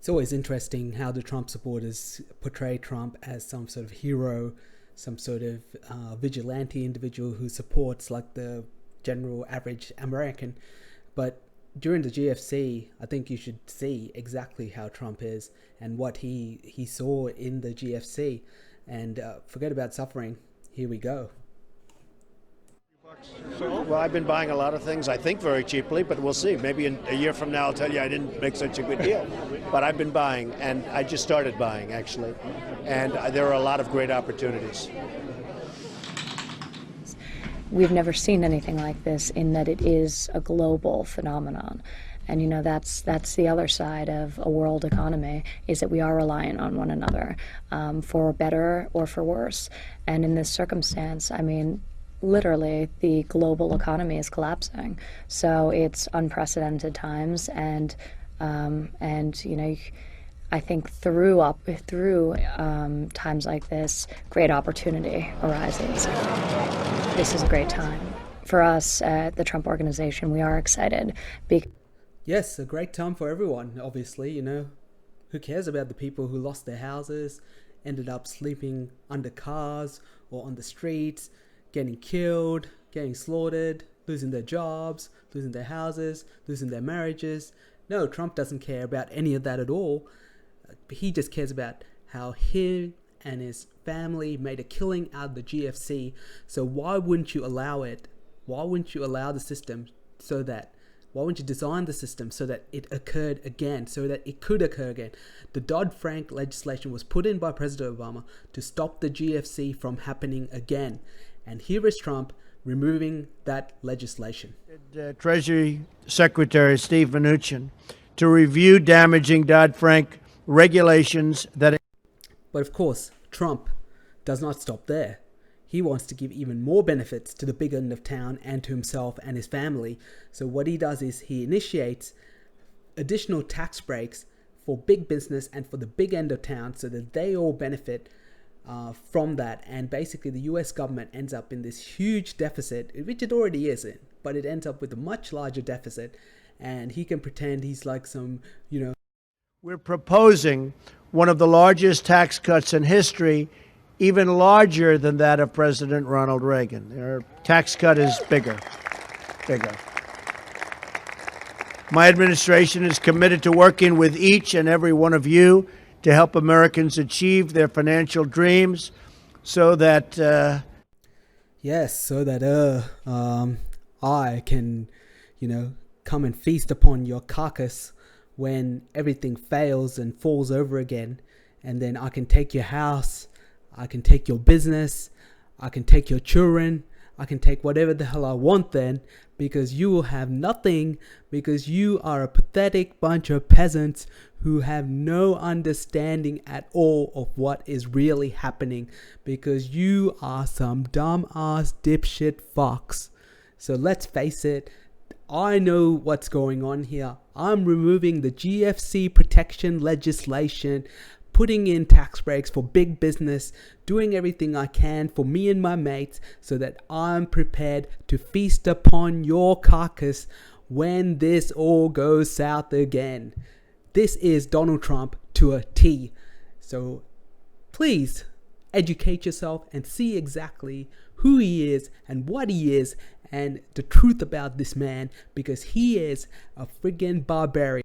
It's always interesting how the Trump supporters portray Trump as some sort of hero, some sort of vigilante individual who supports like the general average American. But during the GFC, I think you should see exactly how Trump is and what he saw in the GFC. And forget about suffering. Here we go. Well, I've been buying a lot of things, I think, very cheaply, but we'll see. Maybe in a year from now I'll tell you I didn't make such a good deal. But I've been buying, and I just started buying, actually. And there are a lot of great opportunities. We've never seen anything like this in that it is a global phenomenon. And, you know, that's the other side of a world economy, is that we are reliant on one another, for better or for worse. And in this circumstance, I mean, literally the global economy is collapsing. So it's unprecedented times, and you know, I think through times like this, great opportunity arises. This is a great time for us at the Trump Organization. We are excited. Yes, a great time for everyone, obviously. You know, who cares about the people who lost their houses, ended up sleeping under cars or on the streets, getting killed, getting slaughtered, losing their jobs, losing their houses, losing their marriages. No, Trump doesn't care about any of that at all. He just cares about how he and his family made a killing out of the GFC. So why wouldn't you allow it? Why wouldn't you allow the system so that, why wouldn't you design the system so that it occurred again, so that it could occur again? The Dodd-Frank legislation was put in by President Obama to stop the GFC from happening again. And here is Trump removing that legislation. Treasury Secretary Steve Mnuchin to review damaging Dodd-Frank regulations that... But of course, Trump does not stop there. He wants to give even more benefits to the big end of town and to himself and his family. So what he does is he initiates additional tax breaks for big business and for the big end of town so that they all benefit from that. And basically the US government ends up in this huge deficit, which it already is in, but it ends up with a much larger deficit. And he can pretend he's like some, you know... We're proposing one of the largest tax cuts in history, even larger than that of President Ronald Reagan. Their tax cut is bigger. My administration is committed to working with each and every one of you to help Americans achieve their financial dreams so that... Yes, so that I can, you know, come and feast upon your carcass when everything fails and falls over again. And then I can take your house, I can take your business, I can take your children, I can take whatever the hell I want then, because you will have nothing, because you are a pathetic bunch of peasants who have no understanding at all of what is really happening, because you are some dumb-ass dipshit fucks. So let's face it, I know what's going on here. I'm removing the GFC protection legislation, putting in tax breaks for big business, doing everything I can for me and my mates so that I'm prepared to feast upon your carcass when this all goes south again. This is Donald Trump to a T. So please educate yourself and see exactly who he is and what he is and the truth about this man, because he is a friggin' barbarian.